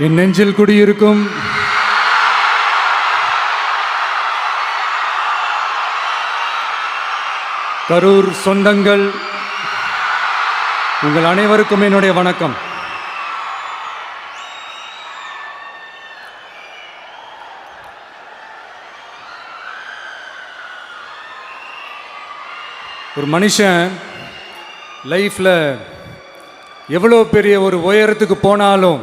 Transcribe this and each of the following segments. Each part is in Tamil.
என் நெஞ்சில் குடியிருக்கும் கரூர் சொந்தங்கள், உங்கள் அனைவருக்கும் என்னுடைய வணக்கம். ஒரு மனுஷன் லைஃப்பில் எவ்வளோ பெரிய ஒரு உயரத்துக்கு போனாலும்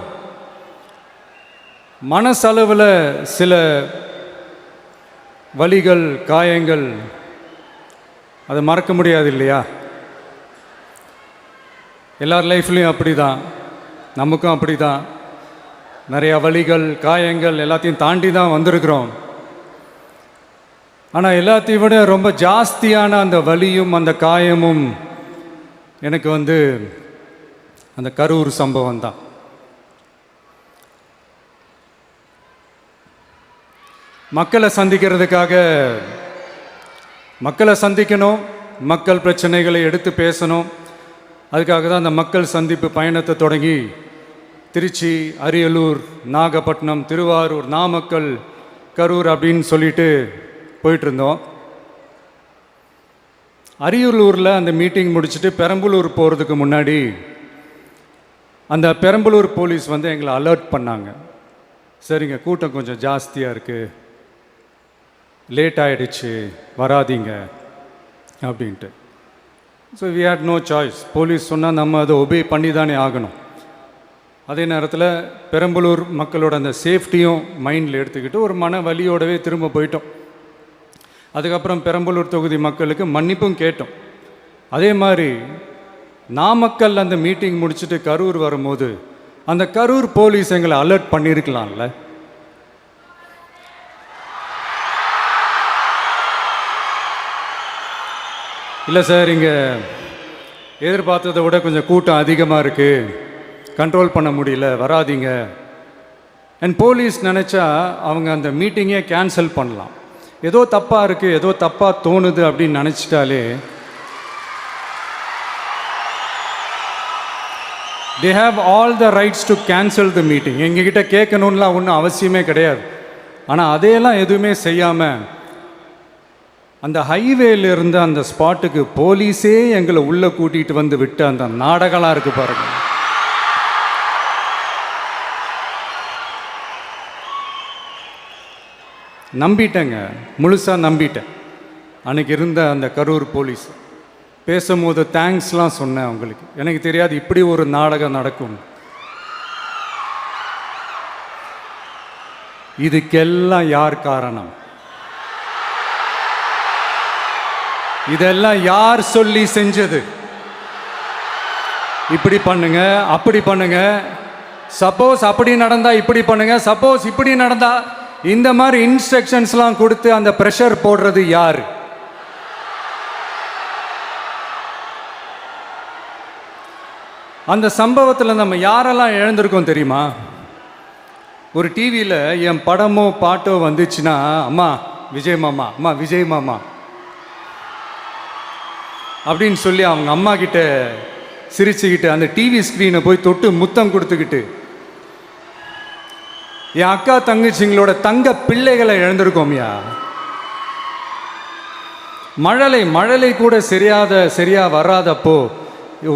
மனசளவில் சில வலிகள், காயங்கள், அதை மறக்க முடியாது இல்லையா? எல்லார் லைஃப்லேயும் அப்படி தான், நமக்கும் அப்படி தான். நிறையா வலிகள், காயங்கள் எல்லாத்தையும் தாண்டி தான் வந்திருக்கிறோம். ஆனால் எல்லாத்தையும் விட ரொம்ப ஜாஸ்தியான அந்த வலியும் அந்த காயமும் எனக்கு அந்த கரூர் சம்பவம் தான். மக்களை சந்திக்கணும், மக்கள் பிரச்சனைகளை எடுத்து பேசணும். அதுக்காக தான் அந்த மக்கள் சந்திப்பு பயணத்தை தொடங்கி திருச்சி, அரியலூர், நாகப்பட்டினம், திருவாரூர், நாமக்கல், கரூர் அப்படின்னு சொல்லிட்டு போயிட்டுருந்தோம். அரியலூரில் அந்த மீட்டிங் முடிச்சுட்டு பெரம்பலூர் போகிறதுக்கு முன்னாடி அந்த பெரம்பலூர் போலீஸ் எங்களை அலர்ட் பண்ணாங்க. சரிங்க, கூட்டம் கொஞ்சம் ஜாஸ்தியாக இருக்குது, லேட் ஆகிடுச்சு, வராதிங்க அப்படின்ட்டு. So we had no choice. Police சொன்னால் நம்ம அதை ஒபே பண்ணி தானே ஆகணும். அதே நேரத்தில் பெரம்பலூர் மக்களோட அந்த சேஃப்டியும் மைண்டில் எடுத்துக்கிட்டு ஒரு மன வலியோடவே திரும்ப போயிட்டோம். அதுக்கப்புறம் பெரம்பலூர் தொகுதி மக்களுக்கு மன்னிப்பும் கேட்டோம். அதே மாதிரி நாமக்கல் அந்த மீட்டிங் முடிச்சுட்டு கரூர் வரும்போது அந்த கரூர் போலீஸ் எங்களை அலர்ட் பண்ணியிருக்கலாம்ல. இல்லை சார், இங்கே எதிர்பார்த்ததை விட கொஞ்சம் கூட்டம் அதிகமாக இருக்குது, கண்ட்ரோல் பண்ண முடியல, வராதிங்க. அண்ட் போலீஸ் நினச்சா அவங்க அந்த மீட்டிங்கே கேன்சல் பண்ணலாம். ஏதோ தப்பாக இருக்குது, ஏதோ தப்பாக தோணுது அப்படின்னு நினச்சிட்டாலே they have all the rights to cancel the meeting. எங்ககிட்ட கேட்கணும்லாம் ஒன்றும் அவசியமே கிடையாது. ஆனால் அதையெல்லாம் எதுவுமே செய்யாமல் அந்த ஹைவேல இருந்து அந்த ஸ்பாட்டுக்கு போலீஸே எங்களை உள்ளே கூட்டிகிட்டு வந்து விட்டு அந்த நாடகம்லாம் இருக்கு பாருங்க. நம்பிட்டேங்க, முழுசாக நம்பிட்டேன். அன்னைக்கு இருந்த அந்த கரூர் போலீஸ் பேசும்போது தேங்க்ஸ்லாம் சொன்னேன் அவங்களுக்கு. எனக்கு தெரியாது இப்படி ஒரு நாடகம் நடக்கும். இதுக்கெல்லாம் யார் காரணம்? இதெல்லாம் யார் சொல்லி செஞ்சது? இப்படி பண்ணுங்க, அப்படி பண்ணுங்க, சப்போஸ் அப்படி நடந்தா இப்படி பண்ணுங்க, சப்போஸ் இப்படி நடந்தா இந்த மாதிரி இன்ஸ்ட்ரக்ஷன்ஸ்லாம் கொடுத்து அந்த ப்ரெஷர் போடுறது யார்? அந்த சம்பவத்தில் நம்ம யாரெல்லாம் இழந்திருக்கோம் தெரியுமா? ஒரு டிவியில் என் படமோ பாட்டோ வந்துச்சுன்னா, அம்மா விஜய் மாமா, அம்மா விஜய் மாமா அப்படின்னு சொல்லி அவங்க அம்மா கிட்ட சிரிச்சுக்கிட்டு அந்த டிவி ஸ்க்ரீனை போய் தொட்டு முத்தம் கொடுத்துக்கிட்டு என் அக்கா தங்கச்சிங்களோட தங்க பிள்ளைகளை இழந்திருக்கோம்யா. மழலை கூட சரியா வராதப்போ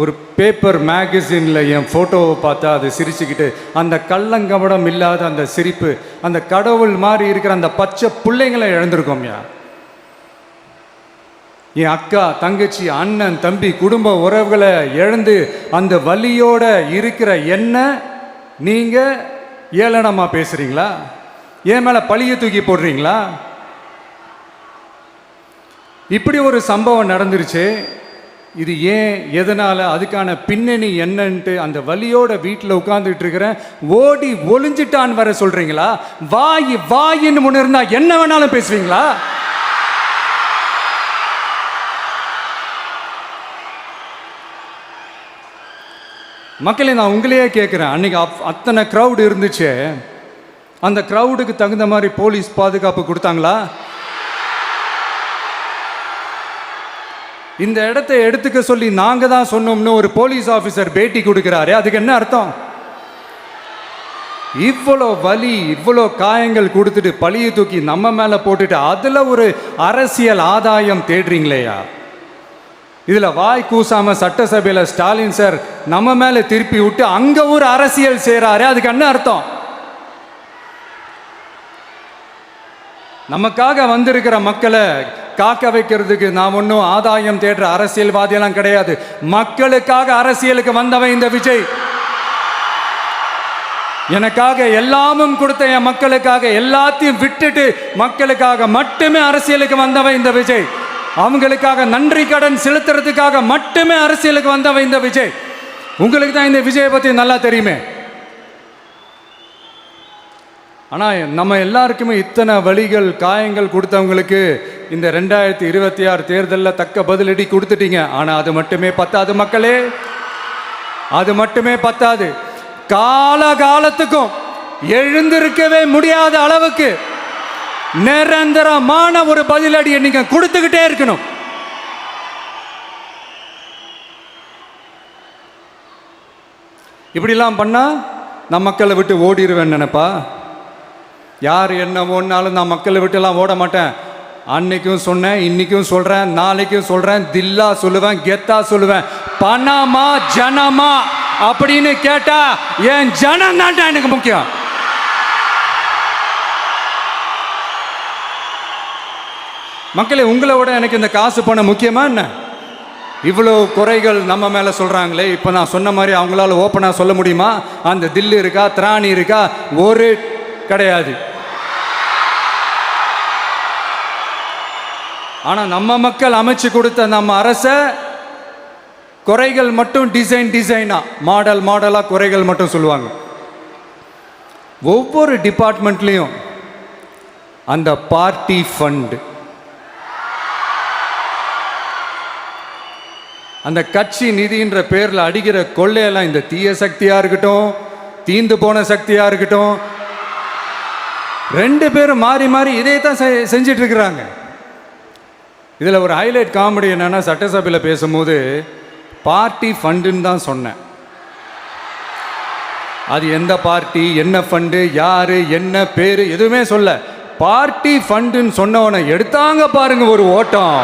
ஒரு பேப்பர் மேகசினில் என் ஃபோட்டோவை பார்த்தா அது சிரிச்சுக்கிட்டு அந்த கள்ளங்கபடம் இல்லாத அந்த சிரிப்பு, அந்த கடவுள் மாதிரி இருக்கிற அந்த பச்சை பிள்ளைங்களை இழந்திருக்கோம்யா. என் அக்கா, தங்கச்சி, அண்ணன், தம்பி, குடும்ப உறவுகளை இழந்து அந்த வலியோட இருக்கிற என்ன நீங்கள் ஏளனமாக பேசுகிறீங்களா? என் மேலே பழியை தூக்கி போடுறீங்களா? இப்படி ஒரு சம்பவம் நடந்துருச்சு. இது ஏன், எதனால், அதுக்கான பின்னணி என்னன்ட்டு அந்த வலியோட வீட்டில் உட்கார்ந்துட்டு இருக்கிறேன். ஓடி ஒளிஞ்சிட்டான்னு வர சொல்கிறீங்களா? வாயின்னு முன்ன இருந்தால் என்ன வேணாலும் பேசுவீங்களா? மக்களே, நான் உங்களையே கேட்குறேன். அன்றைக்கி அத்தனை க்ரௌடு இருந்துச்சு, அந்த க்ரௌடுக்கு தகுந்த மாதிரி போலீஸ் பாதுகாப்பு கொடுத்தாங்களா? இந்த இடத்தை எடுத்துக்க சொல்லி நாங்கள் தான் சொன்னோம்னு ஒரு போலீஸ் ஆஃபீஸர் பேட்டி கொடுக்குறாரு. அதுக்கு என்ன அர்த்தம்? இவ்வளோ வலி, இவ்வளோ காயங்கள் கொடுத்துட்டு பழியை தூக்கி நம்ம மேலே போட்டுட்டு அதில் ஒரு அரசியல் ஆதாயம் தேடுறீங்களேயா? இதில் வாய் கூசாமல் சட்டசபையில் ஸ்டாலின் சார் நம்ம மேலே திருப்பி விட்டு அங்கே ஒரு அரசியல் செய்கிறாரு. அதுக்கு என்ன அர்த்தம்? நமக்காக வந்திருக்கிற மக்களை காக்க வைக்கிறதுக்கு நான் ஒன்றும் ஆதாயம் தேடுற அரசியல்வாதியெல்லாம் கிடையாது. மக்களுக்காக அரசியலுக்கு வந்தவன் இந்த விஜய். எனக்காக எல்லாமும் கொடுத்த என் மக்களுக்காக எல்லாத்தையும் விட்டுட்டு மக்களுக்காக மட்டுமே அரசியலுக்கு வந்தவன் இந்த விஜய். அவங்களுக்காக நன்றி கடன் செலுத்துறதுக்காக மட்டுமே அரசியலுக்கு வந்தவன் இந்த விஜய். உங்களுக்கு தான் இந்த விஜயை பற்றி நல்லா தெரியுமே. ஆனால் நம்ம எல்லாருக்குமே இத்தனை வலிகள் காயங்கள் கொடுத்தவங்களுக்கு இந்த 2026 தேர்தலில் தக்க பதிலடி கொடுத்துட்டீங்க. ஆனால் அது மட்டுமே பத்தாது மக்களே, அது மட்டுமே பத்தாது. காலகாலத்துக்கும் எழுந்திருக்கவே முடியாத அளவுக்கு நிரந்தரமான ஒரு பதிலடியை நீங்க கொடுத்துக்கிட்டே இருக்கணும். இப்படிலாம் பண்ணா நான் மக்களை விட்டு ஓடிடுவேன் நினைப்பா? யார் என்ன ஓடினாலும் நான் மக்களை விட்டு எல்லாம் ஓட மாட்டேன். அன்னைக்கும் சொன்னேன், இன்னைக்கும் சொல்றேன், நாளைக்கும் சொல்றேன், தில்லா சொல்லுவேன், கெத்தா சொல்லுவேன். பணமா ஜனமா அப்படின்னு கேட்டா என் ஜனம் தான் எனக்கு முக்கியம். மக்களே, உங்களை விட எனக்கு இந்த காசு பணம் முக்கியமா என்ன? இவ்வளோ குறைகள் நம்ம மேலே சொல்கிறாங்களே, இப்போ நான் சொன்ன மாதிரி அவங்களால ஓப்பனாக சொல்ல முடியுமா? அந்த தில்லு இருக்கா, திராணி இருக்கா? ஒரு கிடையாது. ஆனால் நம்ம மக்கள் அமைச்சு கொடுத்த நம்ம அரசை குறைகள் மட்டும் டிசைனா மாடலாக குறைகள் மட்டும் சொல்லுவாங்க. ஒவ்வொரு டிபார்ட்மெண்ட்லேயும் அந்த பார்ட்டி ஃபண்ட், அந்த கட்சி நிதின்ற பேரில் அடிக்கிற கொள்ளையெல்லாம் இந்த தீய சக்தியாக இருக்கட்டும், தீந்து போன சக்தியாக இருக்கட்டும், ரெண்டு பேரும் மாறி மாறி இதே தான் செஞ்சிட்டு இருக்கிறாங்க. இதில் ஒரு ஹைலைட் காமெடி என்னன்னா, சட்டசபையில் பேசும்போது பார்ட்டி ஃபண்டுன்னு தான் சொன்னேன். அது எந்த பார்ட்டி, என்ன ஃபண்டு, யாரு, என்ன பேரு, எதுவுமே சொல்ல. பார்ட்டி ஃபண்டுன்னு சொன்னவனை எடுத்தாங்க பாருங்க ஒரு ஓட்டம்.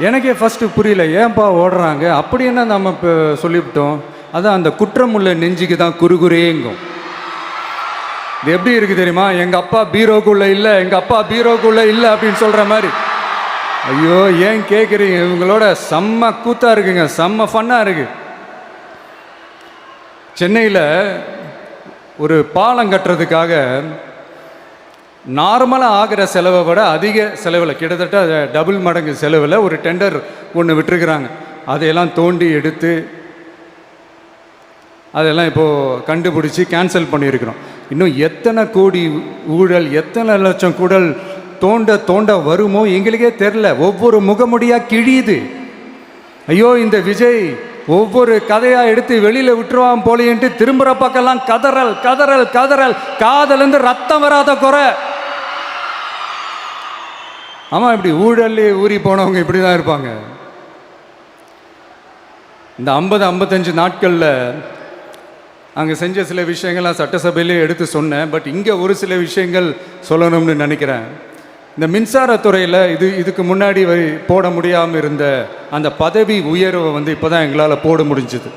எனக்கே ஃபஸ்ட்டு புரியல, ஏன்பா ஓடுறாங்க? அப்படி என்ன நம்ம இப்போ சொல்லிவிட்டோம்? அதான் அந்த குற்றம் உள்ள நெஞ்சுக்கு தான் குறுகுறேங்கும். இது எப்படி இருக்குது தெரியுமா? எங்கள் அப்பா பீரோக்குள்ளே இல்லை, எங்கள் அப்பா பீரோக்குள்ளே இல்லை அப்படின்னு சொல்கிற மாதிரி. ஐயோ, ஏன் கேட்குறீங்க? இவங்களோட செம்ம கூத்தாக இருக்குங்க, செம்ம ஃபன்னாக இருக்குது. சென்னையில் ஒரு பாலம் கட்டுறதுக்காக நார்மலாக ஆகிற செலவை விட அதிக செலவில், கிட்டத்தட்ட டபுள் மடங்கு செலவில் ஒரு டெண்டர் ஒன்று விட்டுருக்குறாங்க. அதையெல்லாம் தோண்டி எடுத்து அதெல்லாம் இப்போது கண்டுபிடிச்சி கேன்சல் பண்ணியிருக்கிறோம். இன்னும் எத்தனை கோடி ஊழல், எத்தனை லட்சம் குடல் தோண்ட வருமோ எங்களுக்கே தெரில. ஒவ்வொரு முகமுடியாக கிழியுது. ஐயோ, இந்த விஜய் ஒவ்வொரு கதையாக எடுத்து வெளியில் விட்டுருவான் போலேன்ட்டு திரும்புகிற பக்கம்லாம் கதறல் கதறல் கதறல். காதலேருந்து ரத்தம் வராத குறை. ஆமாம், இப்படி ஊழல்லே ஊறி போனவங்க இப்படி தான் இருப்பாங்க. இந்த 50-55 நாட்களில் அங்கே செஞ்ச சில விஷயங்கள்லாம் சட்டசபையிலே எடுத்து சொன்னேன். பட் இங்கே ஒரு சில விஷயங்கள் சொல்லணும்னு நினைக்கிறேன். இந்த மின்சாரத்துறையில் இதுக்கு முன்னாடி போட முடியாமல் இருந்த அந்த பதவி உயர்வை இப்போ தான் எங்களால் போட முடிஞ்சுது.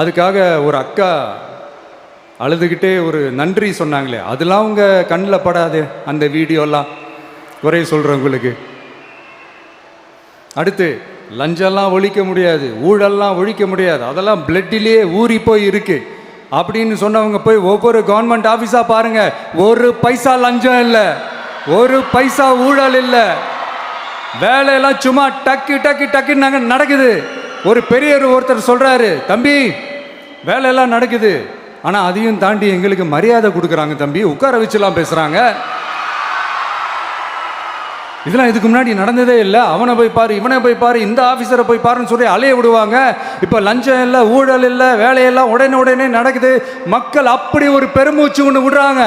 அதுக்காக ஒரு அக்கா அழுதுகிட்டே ஒரு நன்றி சொன்னாங்களே, அதெல்லாம் அவங்க கண்ணில் படாதே அந்த வீடியோலாம், குறை சொல்கிறவங்களுக்கு. அடுத்து லஞ்சம்லாம் ஒழிக்க முடியாது, ஊழல்லாம் ஒழிக்க முடியாது, அதெல்லாம் பிளட்டிலேயே ஊறி போய் இருக்கு அப்படின்னு சொன்னவங்க போய் ஒவ்வொரு கவர்மெண்ட் ஆஃபீஸாக பாருங்க. ஒரு பைசா லஞ்சம் இல்லை, ஒரு பைசா ஊழல் இல்லை. வேலையெல்லாம் சும்மா டக்கு டக்கு டக்குன்னு நடக்குது. ஒரு பெரியவர் ஒருத்தர் சொல்கிறாரு, தம்பி வேலையெல்லாம் நடக்குது, ஆனால் அதையும் தாண்டி எங்களுக்கு மரியாதை கொடுக்குறாங்க தம்பி, உட்கார வச்சுலாம் பேசுகிறாங்க. இதெல்லாம் இதுக்கு முன்னாடி நடந்ததே இல்லை. அவனை போய் பாரு, இவனை போய் பாரு, இந்த ஆஃபீஸரை போய் பாருன்னு சொல்லி அலைய விடுவாங்க. இப்போ லஞ்சம் இல்லை, ஊழல் இல்லை, வேலையெல்லாம் உடனே நடக்குது. மக்கள் அப்படி ஒரு பெருமூச்சு ஒன்று விடுறாங்க.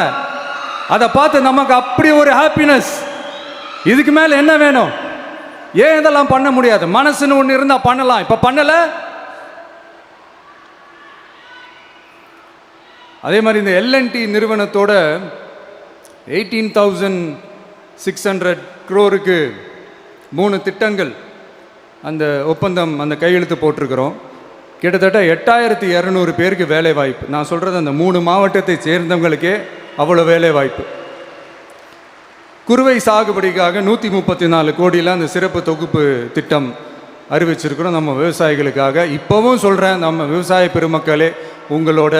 அதை பார்த்து நமக்கு அப்படி ஒரு ஹாப்பினஸ். இதுக்கு மேலே என்ன வேணும்? ஏன் இதெல்லாம் பண்ண முடியாது? மனசுன்னு ஒன்று இருந்தால் பண்ணலாம். இப்போ பண்ணலை. அதே மாதிரி இந்த எல்என்டி நிறுவனத்தோட 18,600 crore-க்கு 3 திட்டங்கள் அந்த ஒப்பந்தம் அந்த கையெழுத்து போட்டிருக்கிறோம். கிட்டத்தட்ட 8,200 பேருக்கு வேலை வாய்ப்பு. நான் சொல்கிறது அந்த 3 மாவட்டத்தை சேர்ந்தவங்களுக்கே அவ்வளோ வேலை வாய்ப்பு. குறுவை சாகுபடிக்காக 134 கோடியில் அந்த சிறப்பு தொகுப்பு திட்டம் அறிவிச்சிருக்கிறோம் நம்ம விவசாயிகளுக்காக. இப்போவும் சொல்கிறேன், நம்ம விவசாய பெருமக்களே, உங்களோட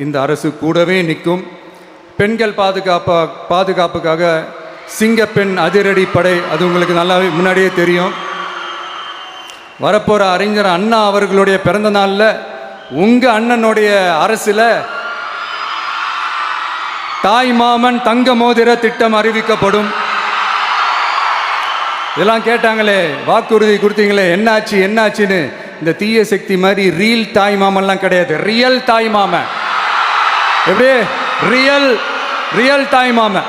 இந்த அரசு கூடவே நிற்கும். பெண்கள் பாதுகாப்புக்காக சிங்கப்பெண் அதிரடி படை, அது உங்களுக்கு நல்லாவே முன்னாடியே தெரியும். வரப்போகிற அறிஞர் அண்ணா அவர்களுடைய பிறந்த நாளில் உங்கள் அண்ணனுடைய அரசில் தாய் மாமன் தங்க மோதிர திட்டம் அறிவிக்கப்படும். இதெல்லாம் கேட்டாங்களே, வாக்குறுதி கொடுத்தீங்களே, என்னாச்சு என்னாச்சுன்னு. இந்த தீய சக்தி மாதிரி ரீல் தாய் மாமன்லாம் கிடையாது, ரியல் தாய் மாமன். எப்படி ரியல் தாய் மாமன்.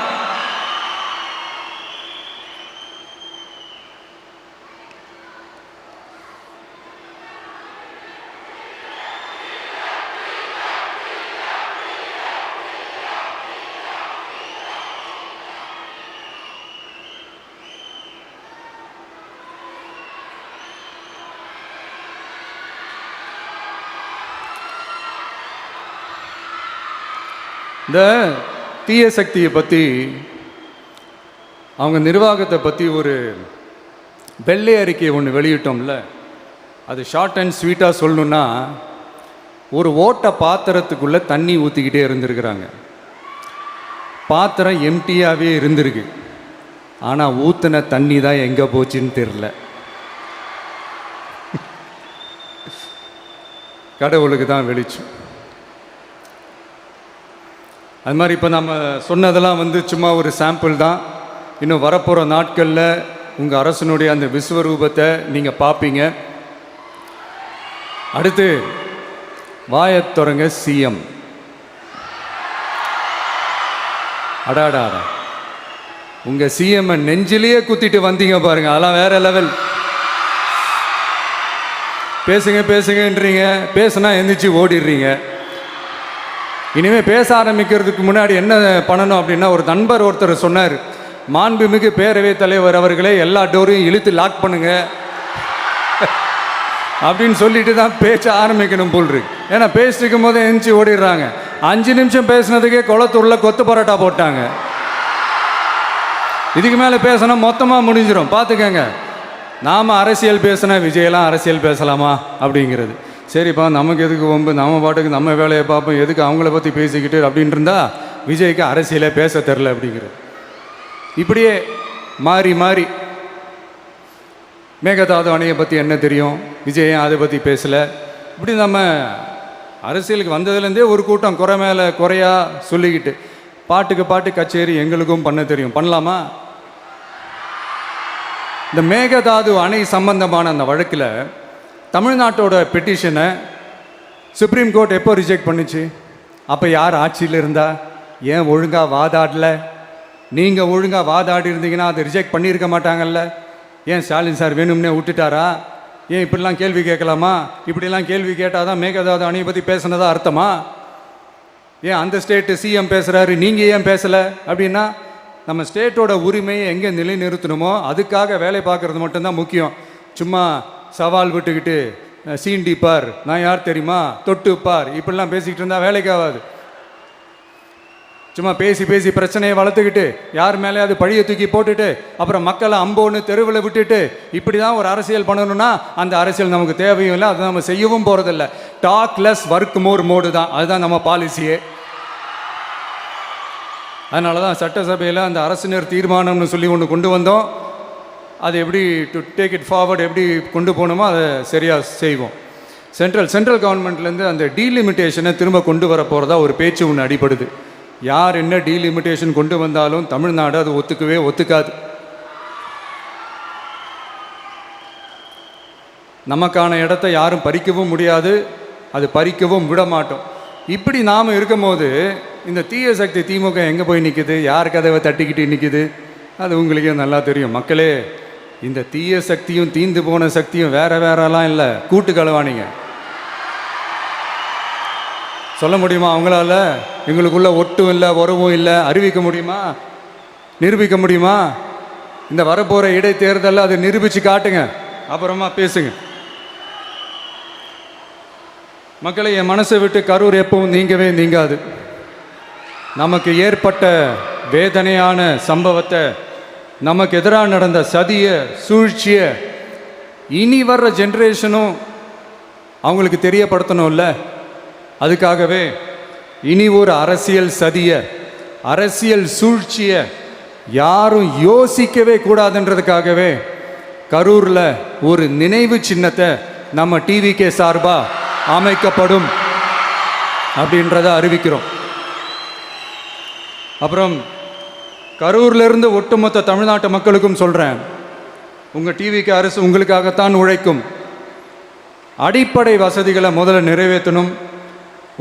இந்த தீய சக்தியை பற்றி, அவங்க நிர்வாகத்தை பற்றி ஒரு வெள்ளை அறிக்கை ஒன்று வெளியிட்டோம்ல, அது ஷார்ட் அண்ட் ஸ்வீட்டாக சொல்லணுன்னா, ஒரு ஓட்ட பாத்திரத்துக்குள்ளே தண்ணி ஊற்றிக்கிட்டே இருந்திருக்கிறாங்க. பாத்திரம் எம்டியாகவே இருந்திருக்கு, ஆனால் ஊற்றின தண்ணி தான் எங்கே போச்சுன்னு தெரில. கடவுளுக்கு தான் வெளிச்சம். அது மாதிரி இப்போ நம்ம சொன்னதெல்லாம் சும்மா ஒரு சாம்பிள் தான். இன்னும் வரப்போகிற நாட்களில் உங்கள் அரசனுடைய அந்த விஸ்வரூபத்தை நீங்கள் பார்ப்பீங்க. அடுத்து வாயத்தொடங்க சிஎம். அடாடா, உங்கள் சிஎம்ஐ நெஞ்சிலேயே குத்திட்டு வந்தீங்க பாருங்க, அதெல்லாம் வேற லெவல். பேசுங்கன்றீங்க, பேசுனா எந்திரிச்சு ஓடிடுறீங்க. இனிமேல் பேச ஆரம்பிக்கிறதுக்கு முன்னாடி என்ன பண்ணணும் அப்படின்னா, ஒரு நண்பர் ஒருத்தர் சொன்னார், மாண்புமிகு பேரவைத் தலைவர் அவர்களே, எல்லா டோரையும் இழுத்து லாக் பண்ணுங்க அப்படின்னு சொல்லிட்டு தான் பேச்ச ஆரம்பிக்கணும் போல் இருக்கு. ஏன்னா பேசிட்டு இருக்கும் போதே எந்திரிச்சு ஓடிடுறாங்க. 5 நிமிஷம் பேசினதுக்கே குளத்தூர்ல கொத்து பரோட்டா போட்டாங்க. இதுக்கு மேலே பேசினா மொத்தமாக முடிஞ்சிடும், பார்த்துக்கங்க. நாம் அரசியல் பேசினா விஜயெல்லாம் அரசியல் பேசலாமா அப்படிங்கிறது. சரிப்பா, நமக்கு எதுக்கு வம்பு, நம்ம பாட்டுக்கு நம்ம வேலையை பார்ப்போம், எதுக்கு அவங்கள பற்றி பேசிக்கிட்டு அப்படின்னு இருந்தால் விஜய்க்கு அரசியலே பேச தெரில அப்படிங்கிறது. இப்படியே மாறி மாறி மேகதாது அணையை பற்றி என்ன தெரியும், விஜயம் அதை பற்றி பேசலை. இப்படி நம்ம அரசியலுக்கு வந்ததுலேருந்தே ஒரு கூட்டம் குறை மேலே குறையா சொல்லிக்கிட்டு, பாட்டுக்கு பாட்டு கச்சேரி எங்களுக்கும் பண்ண தெரியும், பண்ணலாமா? இந்த மேகதாது அணை சம்பந்தமான அந்த வழக்கில் தமிழ்நாட்டோட பெட்டிஷனை சுப்ரீம் கோர்ட் எப்போ ரிஜெக்ட் பண்ணிச்சு? அப்போ யார் ஆட்சியில் இருந்தா? ஏன் ஒழுங்காக வாதாடல? நீங்கள் ஒழுங்காக வாதாடி இருந்தீங்கன்னா அதை ரிஜெக்ட் பண்ணியிருக்க மாட்டாங்கல்ல. ஏன் ஸ்டாலின் சார் வேணும்னே விட்டுட்டாரா? ஏன் இப்படிலாம் கேள்வி கேட்கலாமா? இப்படிலாம் கேள்வி கேட்டால் தான் மேகதாது அணையை பற்றி பேசுனதா அர்த்தமா? ஏன் அந்த ஸ்டேட்டு சிஎம் பேசுகிறாரு, நீங்கள் ஏன் பேசலை அப்படின்னா, நம்ம ஸ்டேட்டோட உரிமையை எங்கே நிலைநிறுத்தணுமோ அதுக்காக வேலை பார்க்குறது மட்டும்தான் முக்கியம். சும்மா சவால் விட்டுக்கிட்டு சீண்டி பார், நான் யார் தெரியுமா, தொட்டு பார், இப்படிலாம் பேசிக்கிட்டு இருந்தால் வேலைக்கு ஆகாது. சும்மா பேசி பேசி பிரச்சனையை வளர்த்துக்கிட்டு யார் மேலே அது பழியை தூக்கி போட்டுட்டு அப்புறம் மக்களை அம்போன்னு தெருவில் விட்டுட்டு இப்படி தான் ஒரு அரசியல் பண்ணணும்னா அந்த அரசியல் நமக்கு தேவையும் இல்லை, அதை நம்ம செய்யவும் போகிறதில்ல. Talk less work more mode தான், அதுதான் நம்ம பாலிசியே. அதனால தான் சட்டசபையில் அந்த அரசினர் தீர்மானம்னு சொல்லி ஒன்று கொண்டு வந்தோம். அது எப்படி டு டேக் இட் ஃபார்வர்ட், எப்படி கொண்டு போகணுமோ அதை சரியாக செய்வோம். சென்ட்ரல் கவர்மெண்ட்லேருந்து அந்த டீலிமிட்டேஷனை திரும்ப கொண்டு வர போகிறதா ஒரு பேச்சு ஒன்று அடிபடுது. யார் என்ன டீலிமிட்டேஷன் கொண்டு வந்தாலும் தமிழ்நாடு அது ஒத்துக்காது. நமக்கான இடத்த யாரும் பறிக்கவும் முடியாது, அது பறிக்கவும் விட மாட்டோம். இப்படி நாம் இருக்கும்போது இந்த தீய சக்தி திமுக எங்கே போய் நிற்குது, யார் கதவை தட்டிக்கிட்டு நிற்குது, அது உங்களுக்கே நல்லா தெரியும். மக்களே, இந்த தீய சக்தியும் தீந்து போன சக்தியும் வேறலாம் இல்லை, கூட்டு களவாணிங்க. சொல்ல முடியுமா அவங்களால? எங்களுக்குள்ள ஒட்டும் இல்லை, உறவும் இல்லை, அறிவிக்க முடியுமா? நிரூபிக்க முடியுமா? இந்த வரப்போகிற இடைத்தேர்தலில் அதை நிரூபித்து காட்டுங்க, அப்புறமா பேசுங்க. மக்களை, என் மனசை விட்டு கரூர் எப்பவும் நீங்கவே நீங்காது. நமக்கு ஏற்பட்ட வேதனையான சம்பவத்தை, நமக்கு எதிராக நடந்த சதிய சூழ்ச்சியை இனி வர்ற ஜென்ரேஷனும் அவங்களுக்கு தெரியப்படுத்தணும்ல. அதுக்காகவே இனி ஒரு அரசியல் சதிய, அரசியல் சூழ்ச்சியை யாரும் யோசிக்கவே கூடாதுன்றதுக்காகவே கரூரில் ஒரு நினைவு சின்னத்தை நம்ம டிவிகே சார்பாக அமைக்கப்படும் அப்படின்றத அறிவிக்கிறோம். அப்புறம் கரூர்லேருந்து ஒட்டுமொத்த தமிழ்நாட்டு மக்களுக்கும் சொல்கிறேன், உங்கள் டிவிகே அரசு உங்களுக்காகத்தான் உழைக்கும். அடிப்படை வசதிகளை முதல்ல நிறைவேற்றணும்.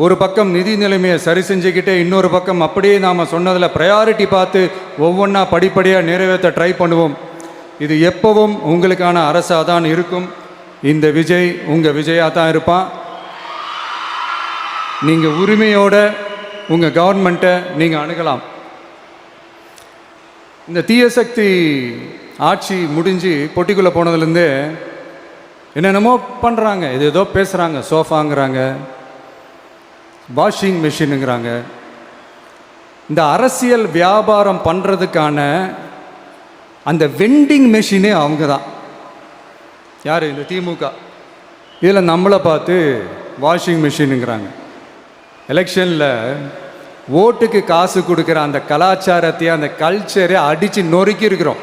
ஒரு பக்கம் நிதி நிலைமையை சரி செஞ்சுக்கிட்டே, இன்னொரு பக்கம் அப்படியே நாம் சொன்னதில் ப்ரையாரிட்டி பார்த்து ஒவ்வொன்றா படிப்படியாக நிறைவேற்ற ட்ரை பண்ணுவோம். இது எப்பவும் உங்களுக்கான அரசாக தான் இருக்கும். இந்த விஜய் உங்கள் விஜயாக தான் இருப்பான். நீங்கள் உரிமையோட உங்கள் கவர்மெண்ட்டை நீங்கள் அணுகலாம். இந்த தீய சக்தி ஆட்சி முடிஞ்சு பொட்டிக்குள்ளே போனதுலேருந்து என்னென்னமோ பண்ணுறாங்க, இது ஏதோ பேசுகிறாங்க, சோஃபாங்கிறாங்க, வாஷிங் மிஷினுங்கிறாங்க. இந்த அரசியல் வியாபாரம் பண்ணுறதுக்கான அந்த வெண்டிங் மெஷினே அவங்க தான். யார்? இந்த திமுக. இதில் நம்மளை பார்த்து வாஷிங் மிஷினுங்கிறாங்க. எலெக்ஷனில் ஓட்டுக்கு காசு கொடுக்குற அந்த கலாச்சாரத்தையே, அந்த கல்ச்சரை அடித்து நொறுக்கி இருக்கிறோம்.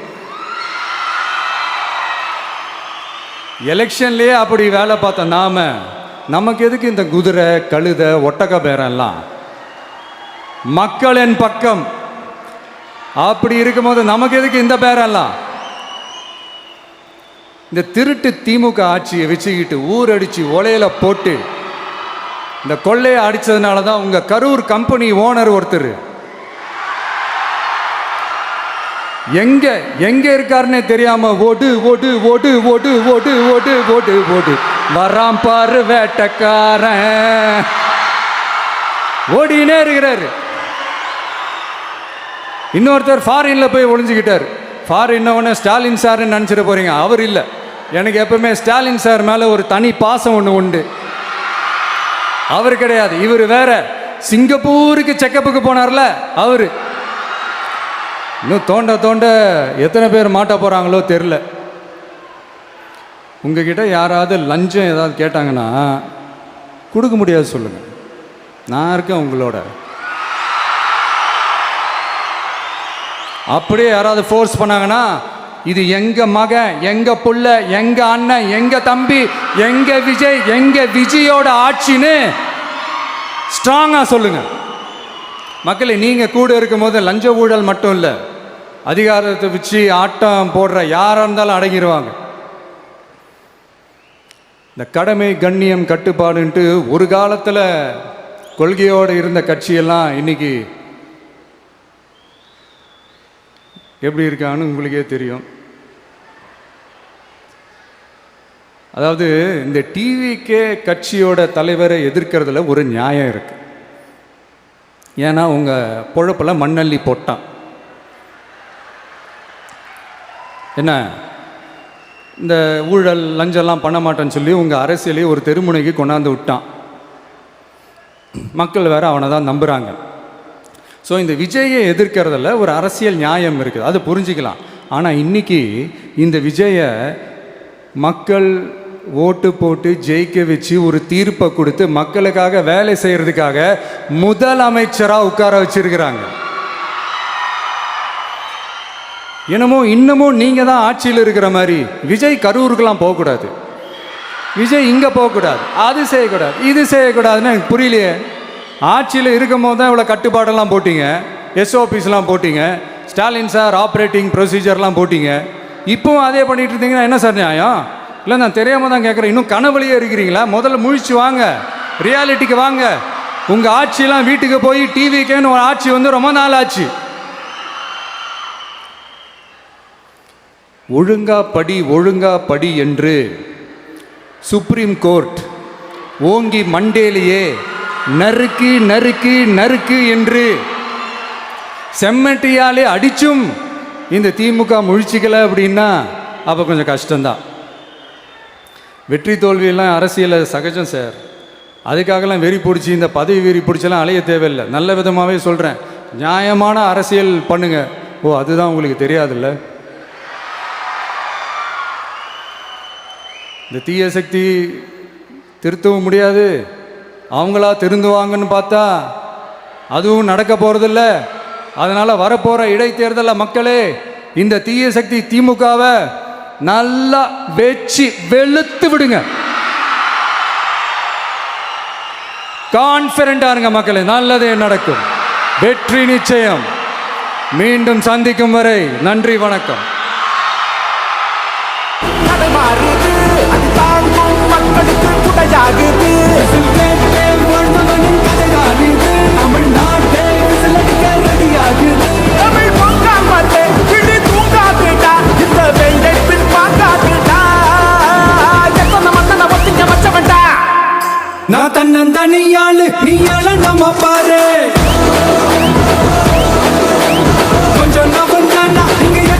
எலெக்ஷன்லேயே அப்படி வேலை பார்த்தோம். நமக்கு எதுக்கு இந்த குதிரை, கழுதை, ஒட்டக பேரெல்லாம்? மக்களின் பக்கம். அப்படி இருக்கும்போது நமக்கு எதுக்கு இந்த பேரெல்லாம்? இந்த திருட்டு திமுக ஆட்சியை வச்சுக்கிட்டு ஊரடிச்சு ஒலையில போட்டு இந்த கொள்ளையை அடித்ததுனால தான் உங்கள் கரூர் கம்பெனி ஓனர் ஒருத்தர் எங்கே இருக்காருன்னே தெரியாமல் ஓடு ஓடு ஓடு ஓடு ஓடு ஓடு ஓடு ஓடு வராம் பாரு வேட்டக்காரன் ஓடினே இருக்கிறாரு. இன்னொருத்தர் ஃபாரின்ல போய் ஒளிஞ்சுக்கிட்டார். ஃபாரின் ஸ்டாலின் சார்ன்னு நினச்சிட போறீங்க. அவர் இல்லை. எனக்கு எப்பவுமே ஸ்டாலின் சார் மேலே ஒரு தனி பாசம் ஒன்று உண்டு. அவர் கிடையாது, இவர் வேற. சிங்கப்பூருக்கு செக்கப்புக்கு போனார்ல அவர். இன்னும் தோண்ட தோண்ட எத்தனை பேர் மாட்ட போகிறாங்களோ தெரில. உங்ககிட்ட யாராவது லஞ்சம் ஏதாவது கேட்டாங்கன்னா கொடுக்க முடியாது சொல்லுங்கள், நான் இருக்கேன் உங்களோட. அப்படியே யாராவது ஃபோர்ஸ் பண்ணாங்கன்னா இது எங்க மகன், எங்க புள்ள, எங்க அண்ணன், எங்க தம்பி, எங்க விஜய், எங்க விஜயோட ஆட்சின்னு ஸ்ட்ராங்கா சொல்லுங்க. மக்களை, நீங்க கூட இருக்கும் போது லஞ்ச ஊழல் மட்டும் இல்லை, அதிகாரத்தை வச்சு ஆட்டம் போடுற யாரா இருந்தாலும் அடங்கிடுவாங்க. இந்த கடமை, கண்ணியம், கட்டுப்பாடுன்ட்டு ஒரு காலத்தில் கொள்கையோடு இருந்த கட்சியெல்லாம் இன்னைக்கு எப்படி இருக்கான்னு உங்களுக்கே தெரியும். அதாவது இந்த டிவிகே கட்சியோட தலைவரை எதிர்க்கிறதுல ஒரு நியாயம் இருக்கு. ஏன்னா உங்கள் பொழப்பில் மண்ணள்ளி போட்டான். என்ன, இந்த ஊழல் லஞ்சம்லாம் பண்ண மாட்டேன்னு சொல்லி உங்கள் அரசியலையே ஒரு தெருமுனைக்கு கொண்டாந்து விட்டான். மக்கள் வேற அவனை தான் நம்புகிறாங்க. ஸோ இந்த விஜயை எதிர்க்கிறதுல ஒரு அரசியல் நியாயம் இருக்குது, அது புரிஞ்சிக்கலாம். ஆனால் இன்னைக்கு இந்த விஜயை மக்கள் ஓட்டு போட்டு ஜெயிக்க வச்சு ஒரு தீர்ப்பை கொடுத்து மக்களுக்காக வேலை செய்கிறதுக்காக முதலமைச்சராக உட்கார வச்சிருக்கிறாங்க. என்னமோ இன்னமும் நீங்கள் தான் ஆட்சியில் இருக்கிற மாதிரி விஜய் கரூருக்கெல்லாம் போகக்கூடாது, விஜய் இங்கே போகக்கூடாது, அது செய்யக்கூடாது, இது செய்யக்கூடாதுன்னு எனக்கு புரியலையே. ஆட்சியில் இருக்கும் போது தான் இவ்வளோ கட்டுப்பாடெல்லாம் போட்டிங்க, எஸ்ஓபிஸ்லாம் போட்டிங்க, ஸ்டாலின் சார் ஆப்ரேட்டிங் ப்ரொசீஜர்லாம் போட்டிங்க. இப்போவும் அதே பண்ணிட்டு இருந்தீங்கன்னா என்ன சார் நியாயம்? இல்லை, நான் தெரியாமல் தான் கேட்குறேன். இன்னும் கனவுலையே இருக்கிறீங்களா? முதல்ல முழிச்சு வாங்க, ரியாலிட்டிக்கு வாங்க. உங்கள் ஆட்சியெல்லாம் வீட்டுக்கு போய் டிவிக்கேன்னு ஒரு ஆட்சி வந்து ரொம்ப நாள் ஆச்சு. ஒழுங்கா படி என்று சுப்ரீம் கோர்ட் ஓங்கி மண்டேலியே நறுக்கு நறுக்கு நறுக்கு என்று செம்மட்டியாலே அடிச்சும் இந்த திமுக முழிச்சிக்கல அப்படின்னா அப்போ கொஞ்சம் கஷ்டம்தான். வெற்றி தோல்வியெல்லாம் அரசியலில் சகஜம் சார். அதுக்காகலாம் வெறி பிடிச்சி இந்த பதவி வெறி பிடிச்செல்லாம் அலைய தேவையில்லை. நல்ல விதமாகவே சொல்கிறேன், நியாயமான அரசியல் பண்ணுங்க. ஓ, அதுதான் உங்களுக்கு தெரியாதுல்ல. இந்த தீய சக்தி திருத்தவும் முடியாது, அவங்களா திருந்துவாங்கன்னு பார்த்தா அதுவும் நடக்க போகிறதில்ல. அதனால் வரப்போகிற இடைத்தேர்தலில் மக்களே இந்த தீய சக்தி திமுகவை நல்லா வெச்சு வெளுத்து விடுங்க. கான்ஃபிடண்டா இருங்க மக்களே, நல்லதே நடக்கும், வெற்றி நிச்சயம். மீண்டும் சந்திக்கும் வரை நன்றி, வணக்கம். நான் தன்னந்தனியாளு, நீ நம்ம பாரு. கொஞ்சம் நான்